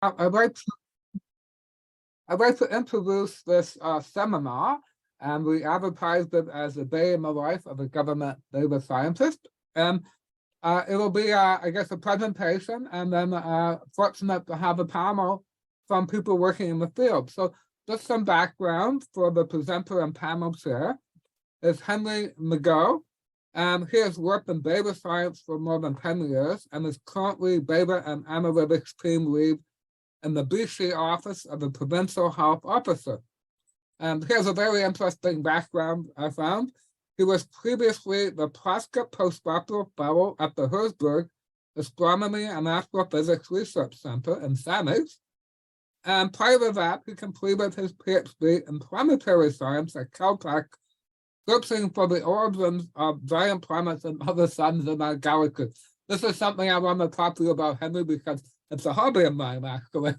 I'd like to introduce this seminar, and we advertised it as a day in the life of a government data scientist. And it'll be, I guess, a presentation, and then fortunate to have a panel from people working in the field. So just some background for the presenter and panel chair is Henry McGough. He has worked in data science for more than 10 years and is currently data and analytics team lead in the BC office of the Provincial Health Officer. And he has a very interesting background, I found. He was previously the Prescott Postdoctoral Fellow at the Herzberg Astronomy and Astrophysics Research Center in Saanich. And prior to that, he completed his PhD in planetary science at Caltech, searching for the origins of giant planets and other suns in our galaxy. This is something I want to talk to you about, Henry, because it's a hobby of mine, actually.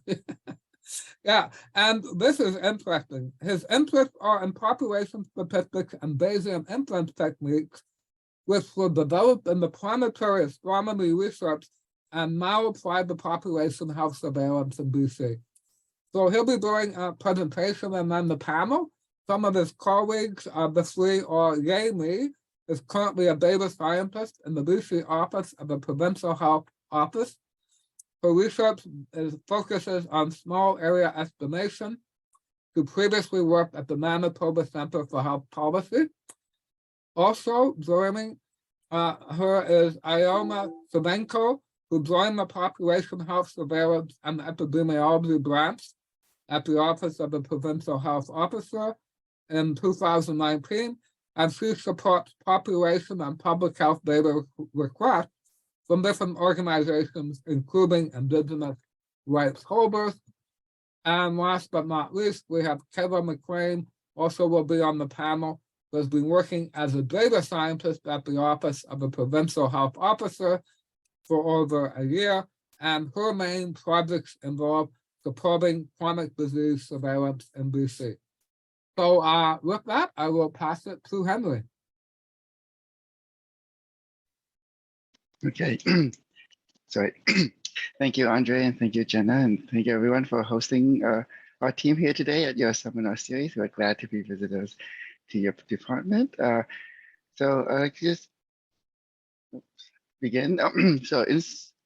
Yeah, and this is interesting. His interests are in population statistics and Bayesian inference techniques, which were developed in the planetary astronomy research and now applied to population health surveillance in BC. So he'll be doing a presentation and then the panel. Some of his colleagues, the three are Ye Mi, is currently a data scientist in the BC office of the Provincial Health Office. Her research focuses on small area estimation, who previously worked at the Manitoba Center for Health Policy. Also joining her is Iona Savenko, who joined the Population Health Surveillance and Epidemiology branch at the Office of the Provincial Health Officer in 2019, and she supports population and public health data requests from different organizations, including Indigenous rights holders. And last but not least, we have Kayla McLean, also will be on the panel, who has been working as a data scientist at the Office of the Provincial Health Officer for over a year, and her main projects involve supporting chronic disease surveillance in BC. So with that, I will pass it to Henry. Okay, sorry. Thank you, Andre, and thank you, Jenna, and thank you everyone for hosting our team here today at your seminar series. We're glad to be visitors to your department. So just begin.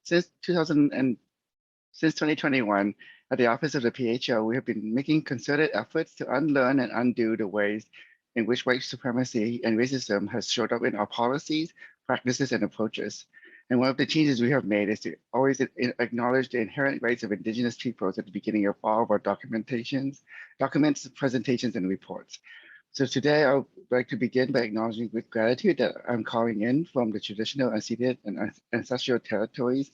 Since 2021, at the Office of the PHO, we have been making concerted efforts to unlearn and undo the ways in which white supremacy and racism has showed up in our policies, practices, and approaches. And one of the changes we have made is to always acknowledge the inherent rights of Indigenous peoples at the beginning of all of our documents, presentations, and reports. So today, I would like to begin by acknowledging with gratitude that I'm calling in from the traditional unceded and ancestral territories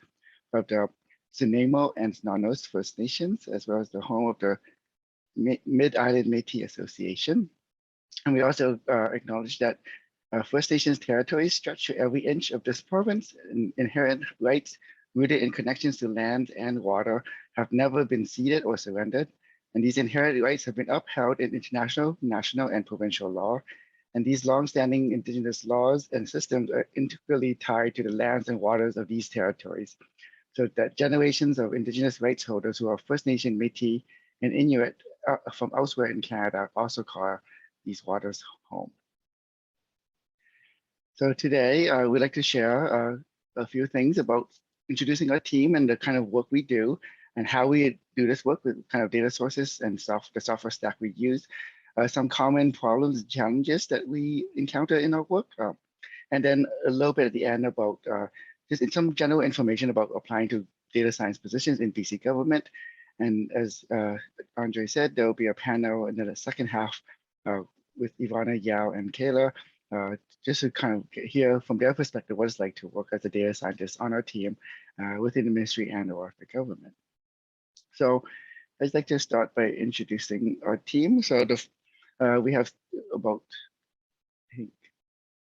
of the Sunamo and Nanos First Nations, as well as the home of the Mid-Island Métis Association. And we also acknowledge that First Nations territories stretch to every inch of this province, and inherent rights rooted in connections to land and water have never been ceded or surrendered. And these inherent rights have been upheld in international, national, and provincial law. And these longstanding Indigenous laws and systems are integrally tied to the lands and waters of these territories, so that generations of Indigenous rights holders who are First Nation, Métis, and Inuit from elsewhere in Canada also call these waters home. So today, we'd like to share a few things about introducing our team and the kind of work we do and how we do this work with kind of data sources and the software stack we use, some common problems and challenges that we encounter in our work, and then a little bit at the end about just some general information about applying to data science positions in BC government. And as Andre said, there will be a panel in the second half with Ivana, Yao, and Kayla, just to kind of hear from their perspective what it's like to work as a data scientist on our team within the ministry and or the government. So I'd like to start by introducing our team. So we have about, I think,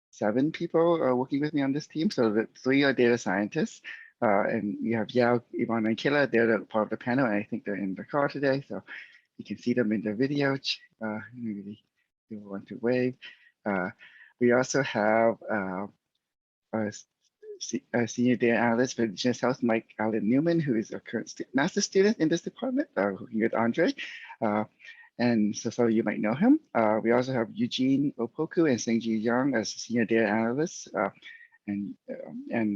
7 people working with me on this team. So the 3 are data scientists, and you have Yao, Ivana, and Kayla. They're part of the panel, and I think they're in the car today. So you can see them in the video. Maybe you want to wave. We also have Senior Data Analyst for Indigenous Health, Mike Allen Newman, who is a current master's student in this department, working with Andre. And so some of you might know him. We also have Eugene Opoku and Sengji Young as Senior Data Analysts. And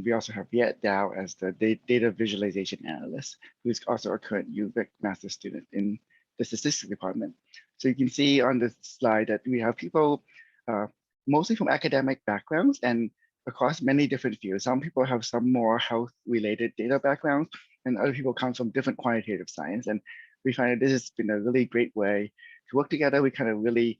we also have Viet Dao as the Data Visualization Analyst, who is also a current UVic master's student in the Statistics Department. So you can see on the slide that we have people mostly from academic backgrounds and across many different fields. Some people have some more health-related data backgrounds, and other people come from different quantitative science. And we find that this has been a really great way to work together. We kind of really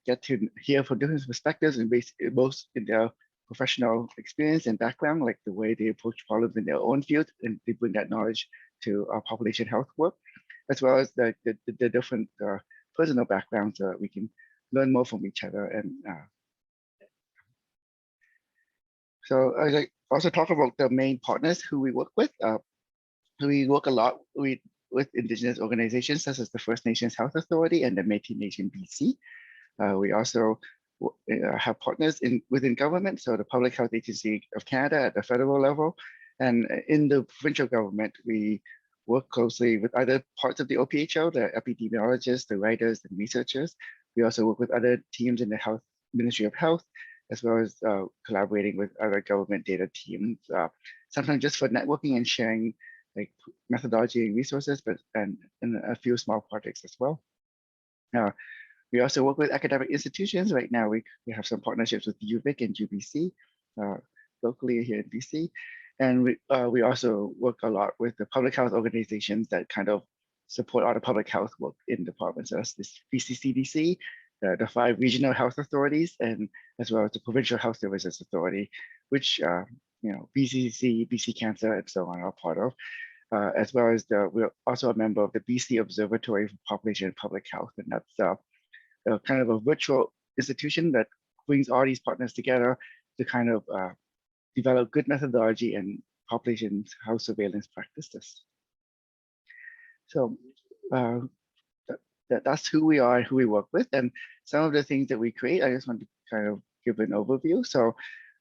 get to hear from different perspectives and both in their professional experience and background, like the way they approach problems in their own field, and they bring that knowledge to our population health work, as well as the different personal backgrounds so that we can learn more from each other. And so I also talk about the main partners who we work with. We work a lot with Indigenous organizations such as the First Nations Health Authority and the Métis Nation BC. We also have partners within government, so the Public Health Agency of Canada at the federal level. And in the provincial government, we work closely with other parts of the OPHO, the epidemiologists, the writers, and researchers. We also work with other teams in the Health Ministry of Health, as well as collaborating with other government data teams, sometimes just for networking and sharing like methodology and resources, but and a few small projects as well. We also work with academic institutions. Right now, we have some partnerships with UVic and UBC locally here in BC. And we also work a lot with the public health organizations that kind of support all the public health work in the province. So that's this BC CDC, the 5 regional health authorities, and as well as the Provincial Health Services Authority, which BCCC, BC Cancer, and so on are part of, as well as we're also a member of the BC Observatory for Population and Public Health, and that's kind of a virtual institution that brings all these partners together to kind of develop good methodology and population health surveillance practices. So that's who we are and who we work with. And some of the things that we create, I just want to kind of give an overview. So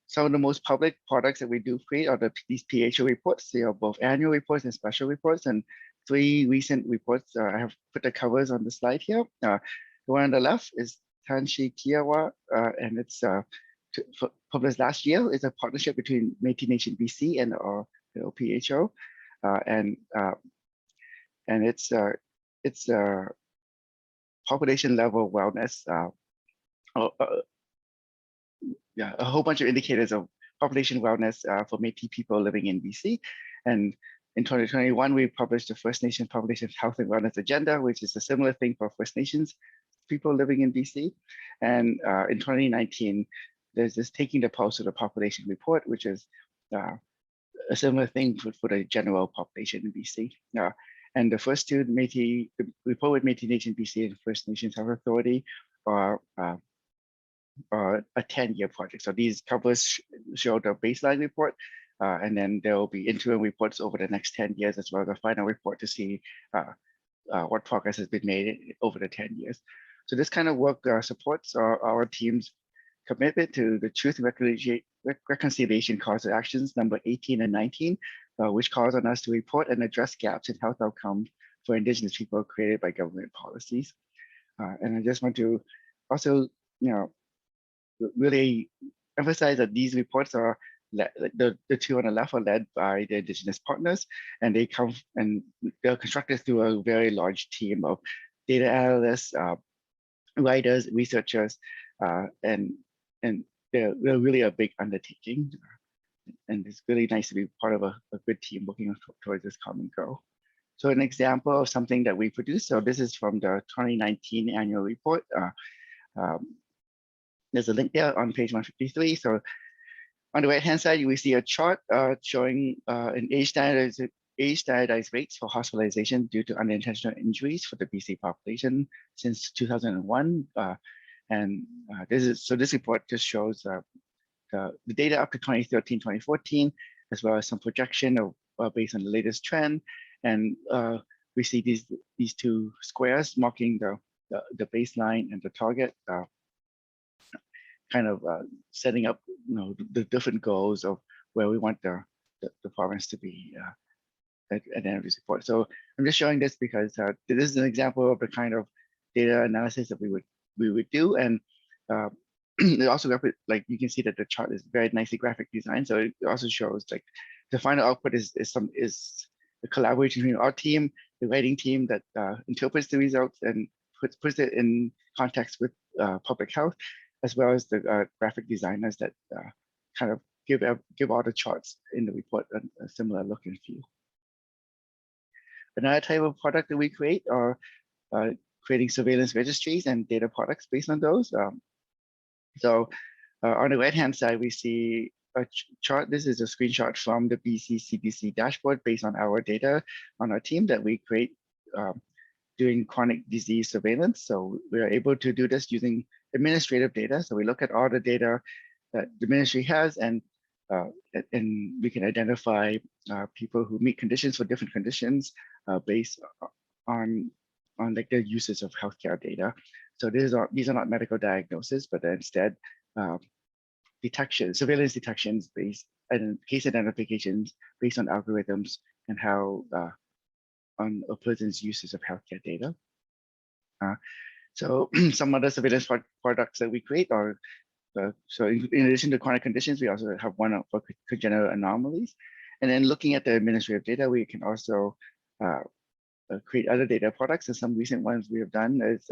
some of the most public products that we do create are these PHO reports. They are both annual reports and special reports. And 3 recent reports, I have put the covers on the slide here. The one on the left is Tanshi Kiawa, and it's published last year. It's a partnership between Métis Nation BC and the OPHO, and it's population level wellness. A whole bunch of indicators of population wellness for Métis people living in BC. And in 2021, we published the First Nations Population Health and Wellness Agenda, which is a similar thing for First Nations people living in BC. And in 2019, there's this Taking the Pulse of the Population report, which is a similar thing for the general population in BC. And the first 2, the report with Métis Nation BC and First Nations Health Authority, are a 10-year project. So these covers show the baseline report, and then there will be interim reports over the next 10 years, as well as a final report to see what progress has been made over the 10 years. So this kind of work supports our team's commitment to the Truth and Reconciliation Calls to Actions number 18 and 19, which calls on us to report and address gaps in health outcomes for Indigenous people created by government policies. And I just want to also, really emphasize that these reports are the 2 on the left are led by the Indigenous partners, and they're constructed through a very large team of data analysts, writers, researchers, and they're really a big undertaking. And it's really nice to be part of a good team working towards this common goal. So an example of something that we produced. So this is from the 2019 annual report. There's a link there on page 153. So on the right-hand side, you will see a chart showing an age-standardized rates for hospitalization due to unintentional injuries for the BC population since 2001. This report just shows the data up to 2013, 2014, as well as some projection of based on the latest trend. And we see these 2 squares marking the baseline and the target, kind of setting up the different goals of where we want the province to be at the end of this report. So I'm just showing this because this is an example of the kind of data analysis that we would do, and it also like you can see that the chart is very nicely graphic designed. So it also shows like the final output is the collaboration between our team, the writing team that interprets the results and puts it in context with public health, as well as the graphic designers that kind of give all the charts in the report a similar look and feel. Another type of product that we create are creating surveillance registries and data products based on those. So on the right-hand side, we see a chart. This is a screenshot from the BC CDC dashboard based on our data on our team that we create doing chronic disease surveillance. So we are able to do this using administrative data. So we look at all the data that the ministry has, and we can identify people who meet conditions for different conditions based on like their uses of healthcare data. So these are not medical diagnoses, but instead surveillance detections based and case identifications based on algorithms and how on a person's uses of healthcare data. So some other surveillance products that we create are so in addition to chronic conditions, we also have one for congenital anomalies. And then looking at the administrative data, we can also create other data products. And some recent ones we have done is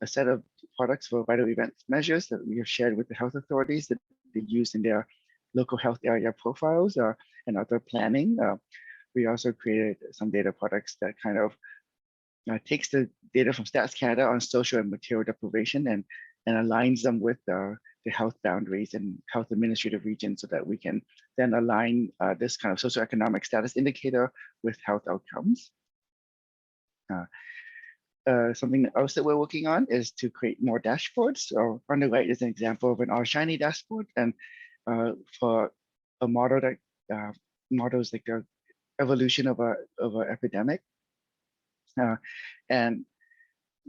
a set of products for vital event measures that we have shared with the health authorities that they use in their local health area profiles and other planning. We also created some data products that kind of takes the data from Stats Canada on social and material deprivation and aligns them with the health boundaries and health administrative regions so that we can then align this kind of socioeconomic status indicator with health outcomes. Something else that we're working on is to create more dashboards. So on the right is an example of an Shiny dashboard, and for a model that models like the evolution of an epidemic. And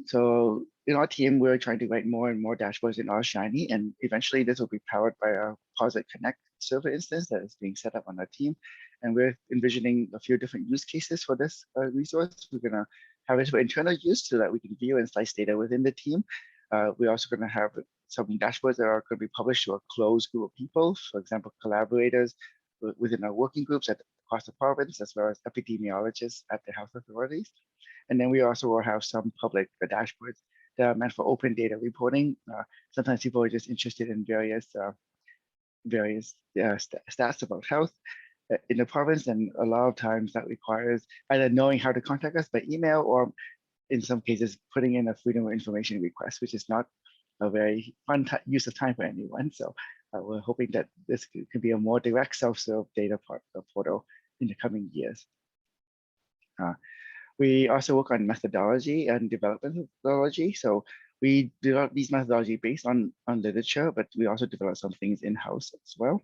so in our team, we're trying to write more and more dashboards in Shiny, and eventually this will be powered by a Posit Connect server instance that is being set up on our team. And we're envisioning a few different use cases for this resource. We're gonna have it for internal use so that we can view and slice data within the team. We're also gonna have some dashboards that are gonna be published to a closed group of people, for example, collaborators within our working groups across the province, as well as epidemiologists at the health authorities. And then we also will have some public dashboards that are meant for open data reporting. Sometimes people are just interested in various stats about health in the province, and a lot of times that requires either knowing how to contact us by email or in some cases putting in a freedom of information request, which is not a very fun use of time for anyone. So we're hoping that this could be a more direct self-serve data portal in the coming years. We also work on methodology and development methodology. So we develop these methodology based on literature, but we also develop some things in-house as well.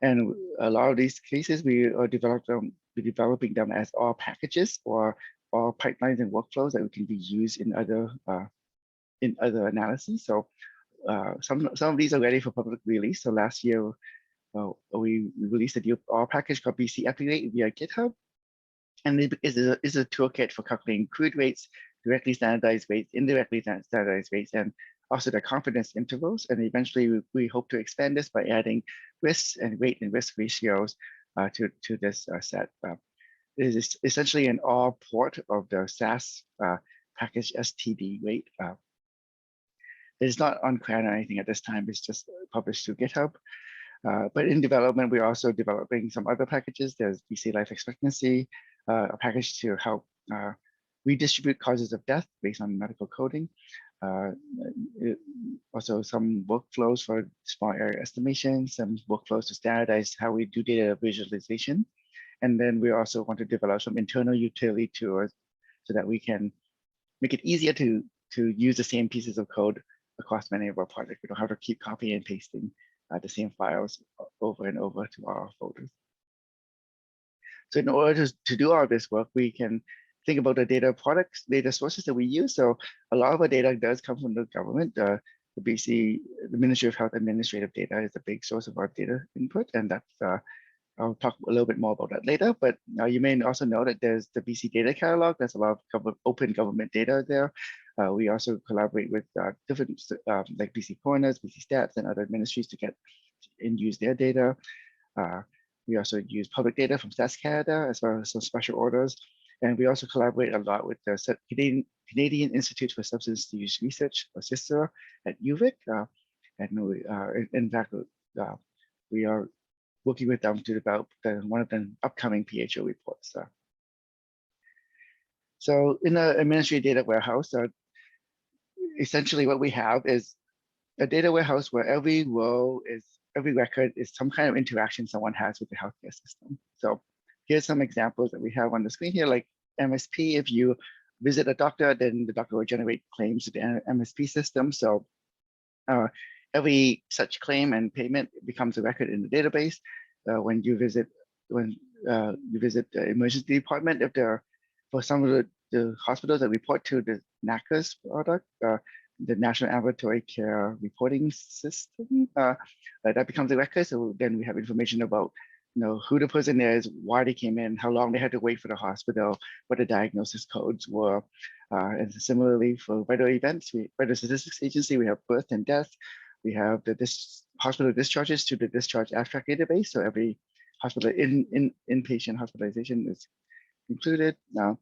And a lot of these cases, we are developing them as all packages or all pipelines and workflows that we can be used in other analyses. So some of these are ready for public release. So last year, we released a new all package called BC Epirate via GitHub. And it is a toolkit for calculating crude rates, directly standardized rates, indirectly standardized rates, and also the confidence intervals. And eventually, we hope to expand this by adding risks and rate and risk ratios to this set. It is essentially an all port of the SAS package STD rate. It's not on CRAN or anything at this time. It's just published through GitHub. But in development, we're also developing some other packages. There's BC Life Expectancy, a package to help redistribute causes of death based on medical coding. Also some workflows for small area estimation, some workflows to standardize how we do data visualization. And then we also want to develop some internal utility tools so that we can make it easier to use the same pieces of code across many of our projects. We don't have to keep copying and pasting the same files over and over to our folders. So in order to do all this work, we can think about the data products, data sources that we use. So a lot of our data does come from the government. the Ministry of Health administrative data is a big source of our data input, and that's I'll talk a little bit more about that later, but you may also know that there's the BC Data Catalog. There's a lot of open government data there. We also collaborate with different like BC Coroners, BC Stats, and other ministries to get and use their data. We also use public data from Stats Canada as well as some special orders. And we also collaborate a lot with the Canadian Institute for Substance Use Research, or CISRA, at UVic. And we, in fact, we are working with them to develop one of the upcoming PHO reports. So in the administrative data warehouse, essentially what we have is a data warehouse where every record is some kind of interaction someone has with the healthcare system. So here's some examples that we have on the screen here, like MSP. If you visit a doctor, then the doctor will generate claims to the MSP system. So every such claim and payment becomes a record in the database. When you visit the emergency department, if for some of the hospitals that report to the NACA's product, the National Ambulatory Care Reporting System, that becomes a record. So then we have information about who the person is, why they came in, how long they had to wait for the hospital, what the diagnosis codes were. And similarly for vital events, by the Statistics Agency, we have birth and death. We have the hospital discharges to the discharge abstract database. So every hospital inpatient hospitalization is included. Now,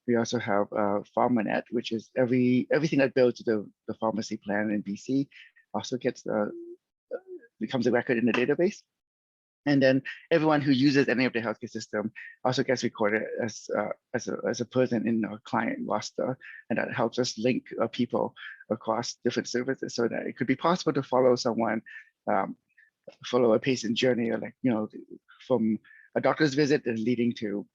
we also have PharmaNet, which is everything that builds the pharmacy plan in BC also becomes a record in the database. And then everyone who uses any of the healthcare system also gets recorded as a person in our client roster, and that helps us link people across different services so that it could be possible to follow someone, follow a patient journey, or from a doctor's visit and leading to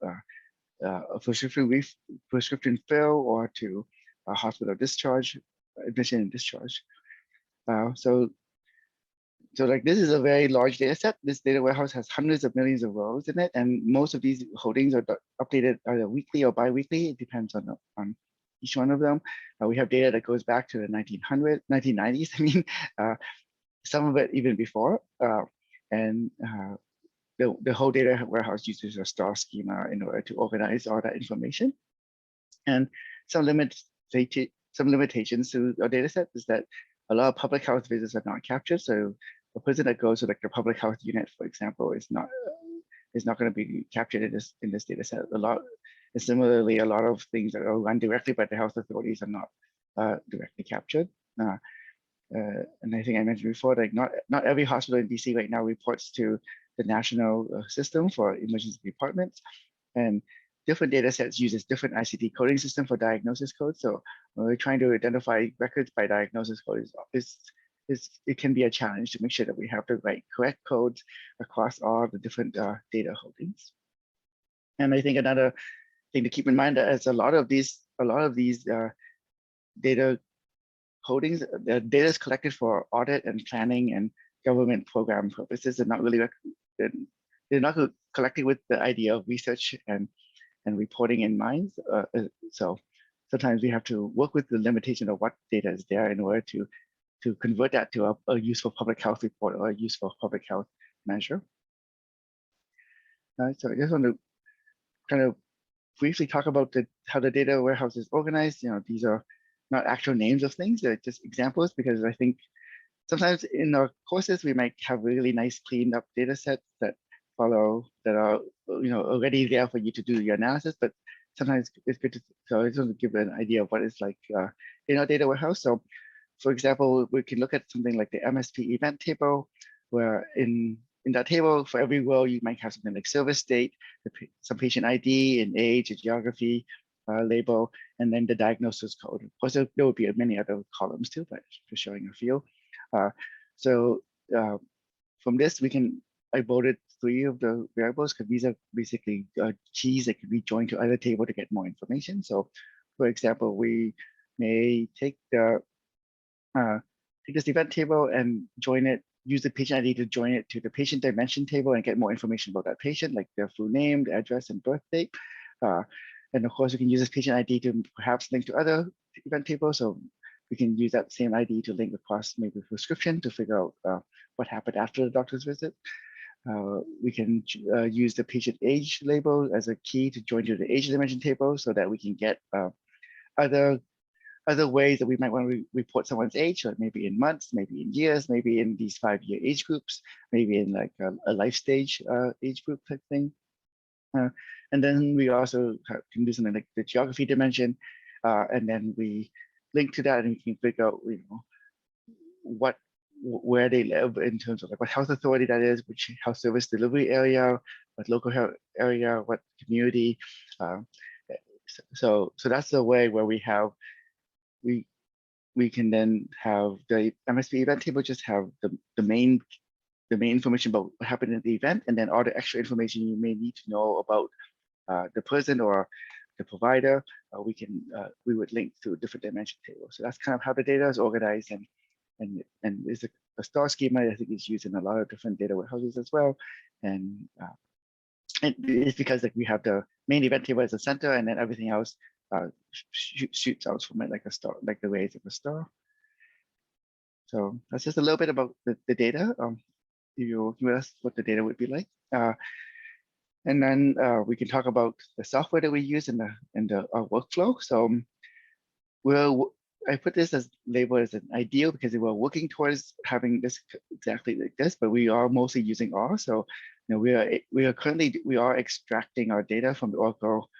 a prescription fill, or to a hospital discharge, admission and discharge. So like this is a very large data set. This data warehouse has hundreds of millions of rows in it, and most of these holdings are updated either weekly or bi-weekly. It depends on each one of them. We have data that goes back to the 1990s. I mean, some of it even before. And the whole data warehouse uses a star schema in order to organize all that information. And some limitations to our data set is that a lot of public health visits are not captured. So a person that goes to like the public health unit, for example, is not going to be captured in this data set. And similarly, a lot of things that are run directly by the health authorities are not directly captured. And I think I mentioned before, like not every hospital in BC right now reports to the national system for emergency departments, and different data sets uses different ICD coding system for diagnosis codes. So when we're trying to identify records by diagnosis code, it can be a challenge to make sure that we have the correct codes across all the different data holdings. And I think another thing to keep in mind that as a lot of these data holdings, the data is collected for audit and planning and government program purposes. They're not collected with the idea of research and reporting in mind. So sometimes we have to work with the limitation of what data is there in order to convert that to a useful public health report or a useful public health measure. So I just want to kind of briefly talk about how the data warehouse is organized. These are not actual names of things, they're just examples, because I think sometimes in our courses, we might have really nice cleaned up data sets that are already there for you to do your analysis, but sometimes it's good so I just want to give an idea of what it's like in our data warehouse. So for example, we can look at something like the MSP event table, where in that table, for every row, you might have something like service date, some patient ID and age and geography label, and then the diagnosis code. Of course, there would be many other columns too, but for showing a few. From this, I voted 3 of the variables because these are basically keys that can be joined to either table to get more information. So for example, we may take this event table and use the patient ID to join it to the patient dimension table and get more information about that patient, like their full name, the address, and birth date. And of course, we can use this patient ID to perhaps link to other event tables. So we can use that same ID to link across maybe prescription to figure out what happened after the doctor's visit. We can use the patient age label as a key to join to the age dimension table so that we can get other ways that we might want to report someone's age, like maybe in months, maybe in years, maybe in these 5-year age groups, maybe in like a life stage age group type thing. And then we also can do something like the geography dimension, and then we link to that and we can figure out, where they live in terms of like what health authority that is, which health service delivery area, what local health area, what community. So that's the way where we can then have the MSP event table just have the main information about what happened in the event, and then all the extra information you may need to know about the person or the provider. We would link to different dimension tables. So that's kind of how the data is organized, and is a star schema. I think is used in a lot of different data warehouses as well, and it's because like we have the main event table as a center, and then everything else shoots out from it like a star, like the rays of a star. So that's just a little bit about the data. You asked what the data would be like, and then we can talk about the software that we use in the workflow. So I put this as labeled as an ideal because we're working towards having this exactly like this, but we are mostly using R. So we are extracting our data from the Oracle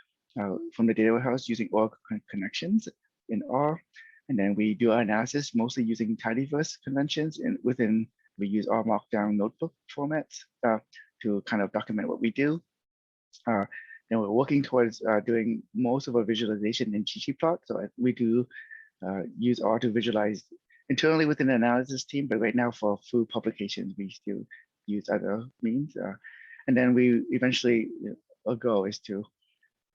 from the data warehouse using Oracle connections in R, and then we do our analysis mostly using tidyverse conventions, and we use R Markdown notebook formats to kind of document what we do. Then we're working towards doing most of our visualization in ggplot. So we do use R to visualize internally within the analysis team, but right now for full publications, we still use other means. And then we eventually, our goal is to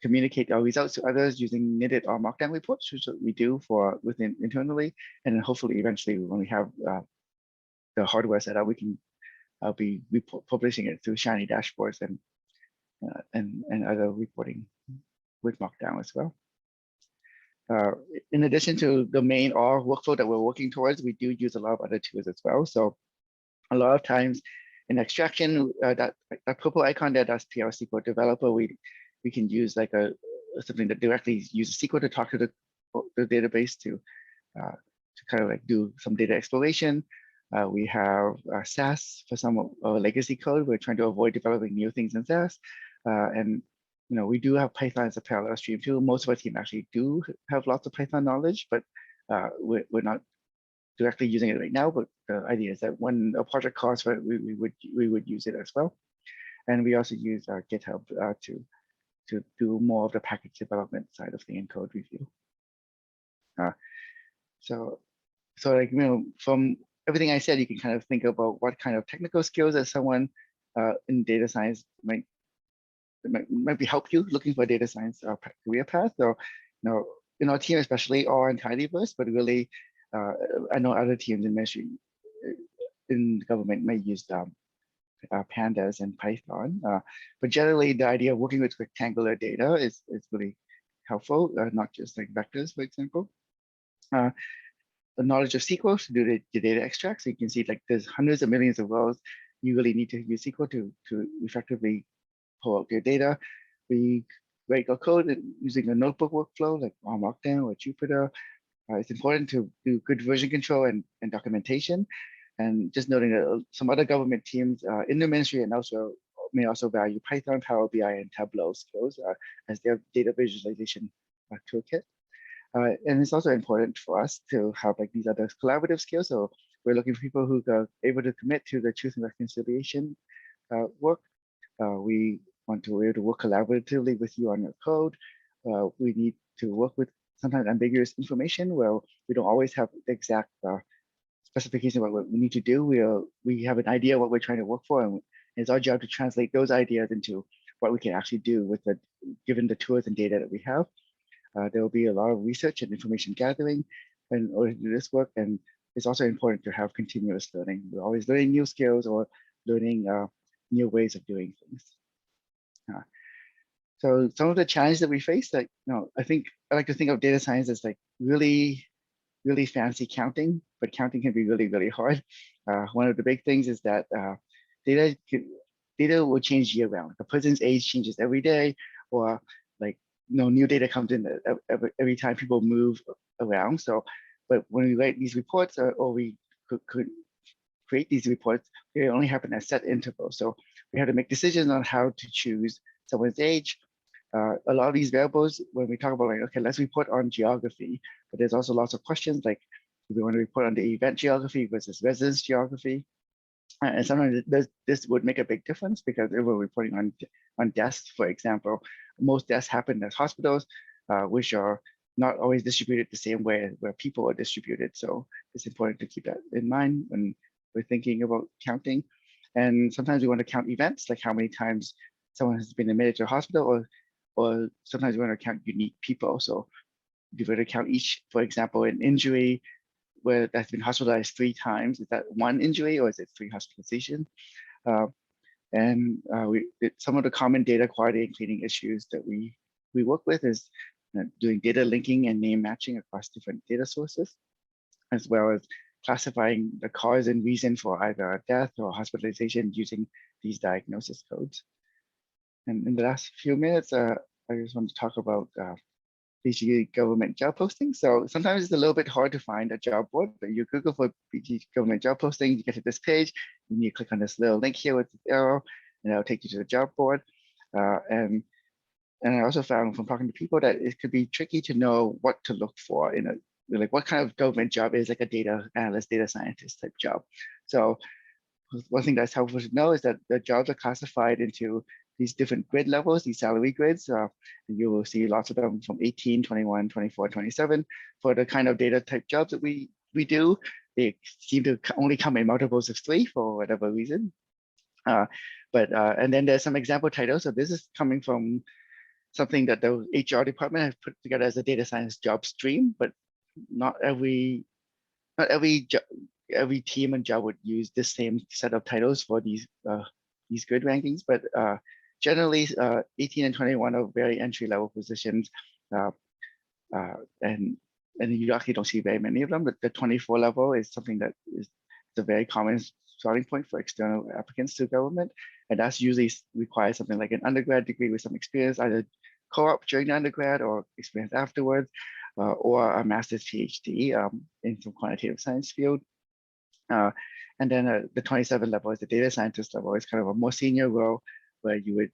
communicate our results to others using knitted or Markdown reports, which we do within internally. And then hopefully eventually when we have the hardware set up, we can be publishing it through Shiny dashboards and other reporting with Markdown as well. In addition to the main R workflow that we're working towards, we do use a lot of other tools as well. So a lot of times in extraction, that purple icon there, that's PR SQL developer, we can use like something that directly uses SQL to talk to the database to kind of like do some data exploration. We have SAS for some of our legacy code. We're trying to avoid developing new things in SAS. And we do have Python as a parallel stream too. Most of our team actually do have lots of Python knowledge, but we're not directly using it right now. But the idea is that when a project calls for it, we would use it as well. And we also use GitHub to do more of the package development side of the encode review. So like from everything I said, you can kind of think about what kind of technical skills that someone in data science might be help you looking for a data science career path. So in our team especially, or in tidyverse, but really I know other teams in ministry in the government may use pandas and Python, but generally the idea of working with rectangular data is really helpful, not just like vectors, for example. The knowledge of SQL to do the data extract. So you can see like there's hundreds of millions of rows. You really need to use SQL to effectively pull out your data. We write our code using a notebook workflow like Markdown or Jupyter. It's important to do good version control and documentation. And just noting that some other government teams in the ministry and also may also value Python, Power BI, and Tableau skills as their data visualization toolkit. And it's also important for us to have like these other collaborative skills. So we're looking for people who are able to commit to the truth and reconciliation work. We want to be able to work collaboratively with you on your code. We need to work with sometimes ambiguous information where we don't always have the exact specification of what we need to do. We have an idea of what we're trying to work for, and it's our job to translate those ideas into what we can actually do with given the tools and data that we have. There will be a lot of research and information gathering in order to do this work, and it's also important to have continuous learning. We're always learning new skills or learning new ways of doing things. So some of the challenges that we face, like I think I like to think of data science as like really really fancy counting, but counting can be really, really hard. One of the big things is that data will change year round. A person's age changes every day, or like new data comes in every time people move around. So, but when we write these reports, or we could create these reports, they only happen at set intervals. So we have to make decisions on how to choose someone's age. A lot of these variables, when we talk about like, okay, let's report on geography, but there's also lots of questions like, do we want to report on the event geography versus residence geography? And sometimes this would make a big difference, because if we're reporting on deaths, for example, most deaths happen at hospitals, which are not always distributed the same way where people are distributed. So it's important to keep that in mind when we're thinking about counting. And sometimes we want to count events, like how many times someone has been admitted to a hospital, or sometimes we want to count unique people. So if we were to count each, for example, an injury where that's been hospitalized 3 times, is that 1 injury or is it 3 hospitalizations? Some of the common data quality and cleaning issues that we work with is doing data linking and name matching across different data sources, as well as classifying the cause and reason for either a death or hospitalization using these diagnosis codes. And in the last few minutes, I just want to talk about BC government job postings. So sometimes it's a little bit hard to find a job board, but you Google for BC government job posting, you get to this page, and you click on this little link here with the arrow, and it'll take you to the job board. And I also found from talking to people that it could be tricky to know what to look for in like what kind of government job is like a data analyst, data scientist type job. So one thing that's helpful to know is that the jobs are classified into these different grid levels, these salary grids. You will see lots of them from 18, 21, 24, 27. For the kind of data type jobs that we do, they seem to only come in multiples of 3 for whatever reason. And then there's some example titles. So this is coming from something that the HR department has put together as a data science job stream, but not every team and job would use the same set of titles for these grid rankings. But generally, 18 and 21 are very entry-level positions, and you actually don't see very many of them. But the 24 level is something that is a very common starting point for external applicants to government, and that's usually requires something like an undergrad degree with some experience, either co-op during the undergrad or experience afterwards, or a master's PhD in some quantitative science field. And then the 27 level is the data scientist level. It's kind of a more senior role where you would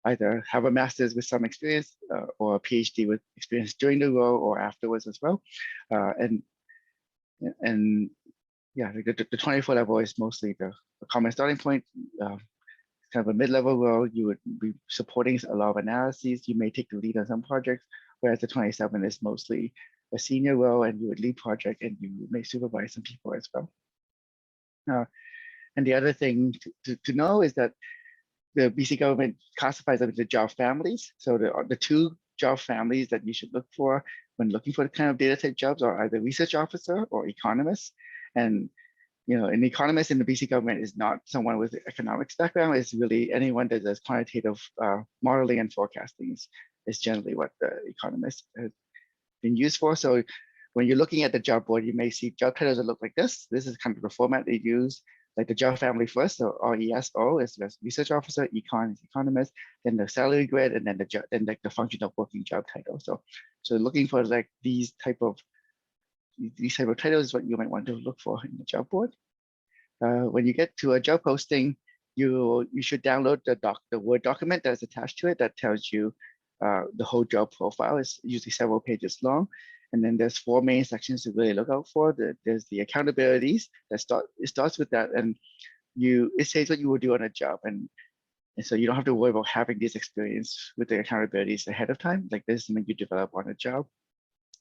either have a master's with some experience or a PhD with experience during the role or afterwards as well. And yeah, the 24 level is mostly the common starting point. Kind of a mid-level role, you would be supporting a lot of analyses. You may take the lead on some projects, whereas the 27 is mostly a senior role, and you would lead project and you may supervise some people as well. And the other thing to know is that the BC government classifies them into job families. So the 2 job families that you should look for when looking for the kind of data type jobs are either research officer or economist. And an economist in the BC government is not someone with economics background. It's really anyone that does quantitative modeling and forecasting is generally what the economist has been used for. So when you're looking at the job board, you may see job titles that look like this. This is kind of the format they use, like the job family first. So RESO is research officer, econ is economist, then the salary grid, and then the function of working job title. So looking for like these type of titles is what you might want to look for in the job board. When you get to a job posting, you should download the Word document that's attached to it that tells you the whole job profile. Is usually several pages long. And then there's 4 main sections to really look out for. There's the accountabilities it starts with that, and it says what you will do on a job, and so you don't have to worry about having this experience with the accountabilities ahead of time. Like this is something you develop on a job.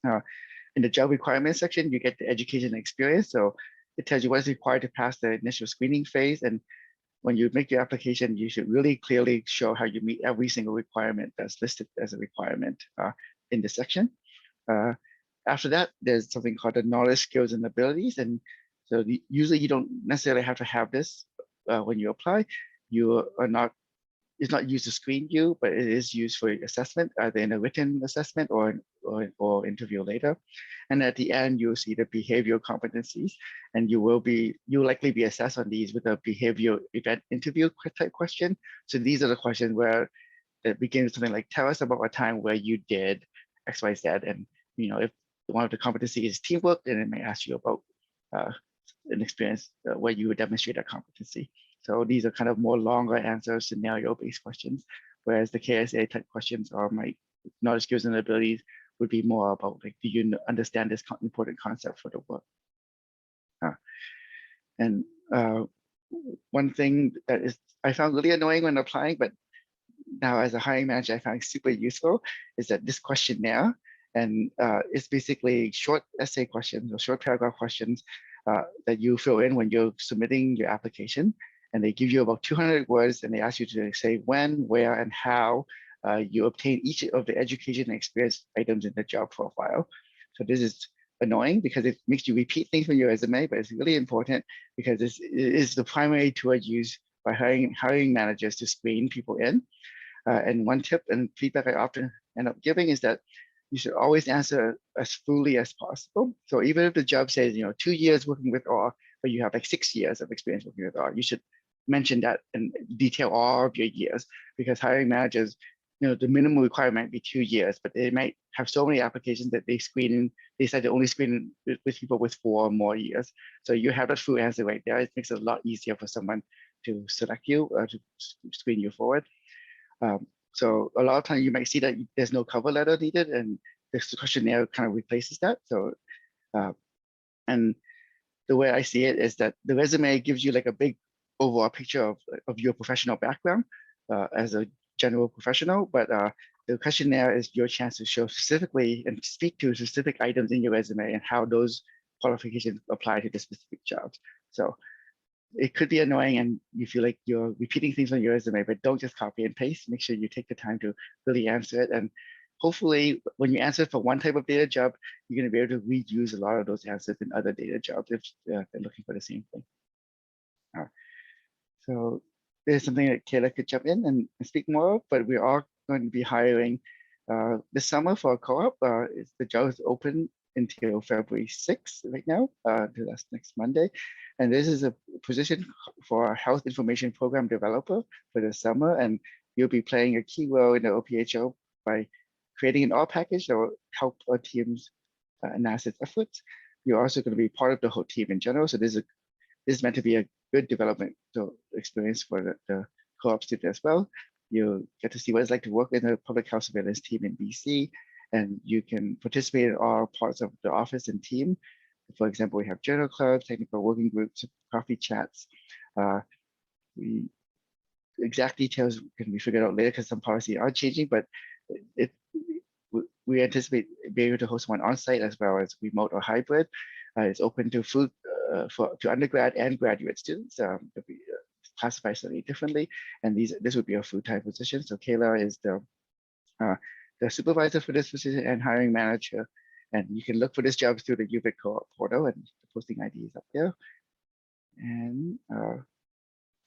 In the job requirements section, you get the education and experience. So it tells you what is required to pass the initial screening phase. And when you make your application, you should really clearly show how you meet every single requirement that's listed as a requirement in the section. After that, there's something called the knowledge, skills, and abilities. And so usually you don't necessarily have to have this when you apply. It's not used to screen you, but it is used for assessment, either in a written assessment or or interview later. And at the end, you'll see the behavioral competencies, and you'll likely be assessed on these with a behavioral event interview type question. So these are the questions where it begins with something like, tell us about a time where you did X, Y, Z. And if one of the competencies is teamwork, then it may ask you about an experience where you would demonstrate that competency. So these are kind of more longer answer scenario-based questions, whereas the KSA type questions or my knowledge, skills, and abilities would be more about like, do you understand this important concept for the work? And one thing that I found really annoying when applying, but now as a hiring manager, I found super useful, is that this questionnaire, and it's basically short essay questions or short paragraph questions that you fill in when you're submitting your application. And they give you about 200 words, and they ask you to say when, where, and how you obtain each of the education and experience items in the job profile. So this is annoying because it makes you repeat things from your resume, but it's really important because this is the primary tool used by hiring managers to screen people in. And one tip and feedback I often end up giving is that you should always answer as fully as possible. So even if the job says, 2 years working with R, but you have like 6 years of experience working with R, you should mention that and detail all of your years, because hiring managers, the minimum requirement might be 2 years, but they might have so many applications that they decide to only screen with people with 4 or more years. So you have that full answer right there. It makes it a lot easier for someone to select you or to screen you forward. So a lot of times you might see that there's no cover letter needed, and this questionnaire kind of replaces that. So, and the way I see it is that the resume gives you like a big overall picture of your professional background as a general professional, but the questionnaire is your chance to show specifically and speak to specific items in your resume and how those qualifications apply to the specific jobs. So it could be annoying and you feel like you're repeating things on your resume, but don't just copy and paste. Make sure you take the time to really answer it. And hopefully when you answer for one type of data job, you're going to be able to reuse a lot of those answers in other data jobs if they're looking for the same thing. So there's something that Kayla could jump in and speak more of, but we are going to be hiring this summer for a co-op. The job is open until February 6th right now, that's next Monday. And this is a position for a health information program developer for the summer. And you'll be playing a key role in the OPHO by creating an R package that will help our team's analysis efforts. You're also going to be part of the whole team in general. So this is meant to be a good development experience for the co-op student as well. You'll get to see what it's like to work in a public health surveillance team in BC, and you can participate in all parts of the office and team. For example, we have journal clubs, technical working groups, coffee chats. Exact details can be figured out later because some policies are changing, but we anticipate being able to host one on-site as well as remote or hybrid. It's open to to undergrad and graduate students. They'll be classified slightly differently, and this would be a full-time position. So Kayla is the supervisor for this position and hiring manager, and you can look for this job through the UVic co-op portal, and the posting ID is up there. And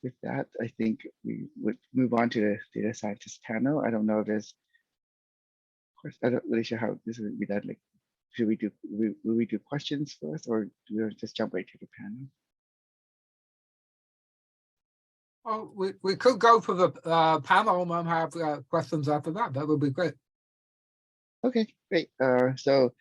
with that, I think we would move on to the data scientist panel. I don't know if there's, of course, I'm not really sure how this would be done. Like, will we do questions first, or do we just jump right to the panel? Oh, we could go for the panel and have questions after that. That would be great. Okay, great. So